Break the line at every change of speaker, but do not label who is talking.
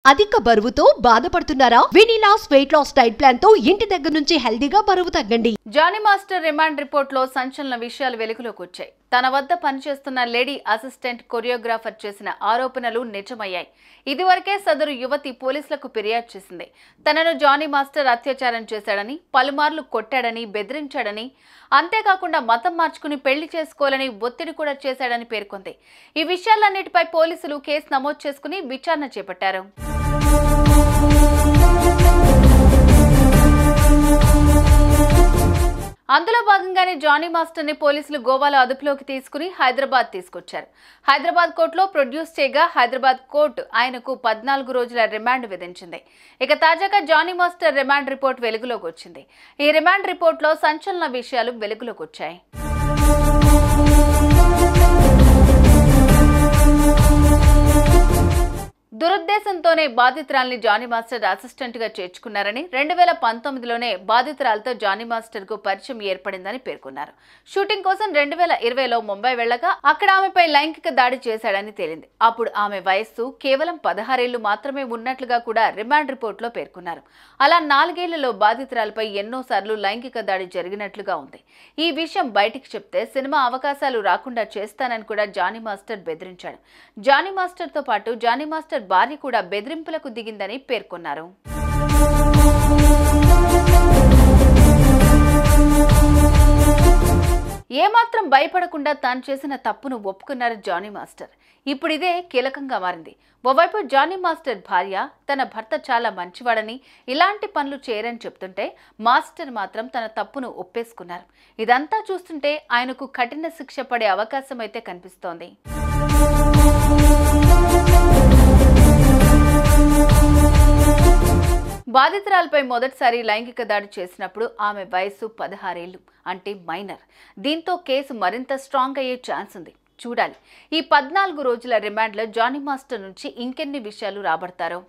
అధిక బరువుతో బాధపడుతున్నారా? వినిలాస్ వెయిట్ లాస్ డైట్ ప్లాన్ తో ఇంటి దగ్గర నుంచి హెల్దీగా బరువు తగ్గండి.
జానీ మాస్టర్ రిమాండ్ రిపోర్ట్ లో సంచలన విషయాలు వెలుగులోకి వచ్చాయి. తన వద్ద పనిచేస్తున్న లేడీ అసిస్టెంట్ కొరియోగ్రాఫర్ చేసిన ఆరోపణలు నిజమయ్యాయి. ఇదివరకే సదరు యువతి పోలీసులకు ఫిర్యాదు చేసింది. తనను జానీ మాస్టర్ అత్యాచారం చేశాడని, పలుమార్లు కొట్టాడని, బెదిరించాడని, అంతేకాకుండా మతం మార్చుకుని పెళ్లి చేసుకోవాలని ఒత్తిడి కూడా చేశాడని పేర్కొంది. ఈ విషయాలన్నిటిపై పోలీసులు కేసు నమోదు చేసుకుని విచారణ చేపట్టారు. అందులో భాగంగానే జానీ మాస్టర్ ని పోలీసులు గోవాలో అదుపులోకి తీసుకుని హైదరాబాద్ తీసుకొచ్చారు. హైదరాబాద్ కోర్టులో ప్రొడ్యూస్ చేయగా హైదరాబాద్ కోర్టు ఆయనకు 14 రోజుల రిమాండ్ విధించింది. ఇక తాజాగా జానీ మాస్టర్ రిమాండ్ రిపోర్ట్ వెలుగులోకి వచ్చింది. ఈ రిమాండ్ రిపోర్ట్ లో సంచలన విషయాలు వెలుగులోకి వచ్చాయి. దురుద్దేశంతోనే బాధితురాల్ని జానీ మాస్టర్ అసిస్టెంట్ గా చేర్చుకున్నారని, 2019లోనే బాధితురాలతో జానీ మాస్టర్ కు పరిచయం ఏర్పడిందని పేర్కొన్నారు. షూటింగ్ కోసం 2020లో ముంబై వెళ్లగా అక్కడ ఆమెపై లైంగిక దాడి చేశాడని తేలింది. అప్పుడు ఆమె వయస్సు కేవలం 16 ఏళ్లు మాత్రమే ఉన్నట్లుగా కూడా రిమాండ్ రిపోర్ట్ లో పేర్కొన్నారు. అలా 4 ఏళ్లలో బాధితురాలపై ఎన్నోసార్లు లైంగిక దాడి జరిగినట్లుగా ఉంది. ఈ విషయం బయటికి చెప్తే సినిమా అవకాశాలు రాకుండా చేస్తానని కూడా జానీ మాస్టర్ బెదిరించాడు. జానీ మాస్టర్ తో పాటు జానీ మాస్టర్ భార్య కూడా బెదిరింపులకు దిగిందని పేర్కొన్నారు. ఏమాత్రం భయపడకుండా తాను చేసిన తప్పును ఒప్పుకున్నారు జానీ మాస్టర్. ఇప్పుడు ఇదే కీలకంగా మారింది. ఓవైపు జానీ మాస్టర్ భార్య తన భర్త చాలా మంచివాడని, ఇలాంటి పనులు చేయరని చెప్తుంటే, మాస్టర్ మాత్రం తన తప్పును ఒప్పేసుకున్నారు. ఇదంతా చూస్తుంటే ఆయనకు కఠిన శిక్ష పడే అవకాశం అయితే కనిపిస్తోంది. బాధితురాలపై మొదటిసారి లైంగిక దాడి చేసినప్పుడు ఆమె వయస్సు 16 ఏళ్లు, అంటే మైనర్. దీంతో కేసు మరింత స్ట్రాంగ్ అయ్యే ఛాన్స్ ఉంది. చూడాలి ఈ 14 రోజుల రిమాండ్లో జానీ మాస్టర్ నుంచి ఇంకెన్ని విషయాలు రాబడతారో.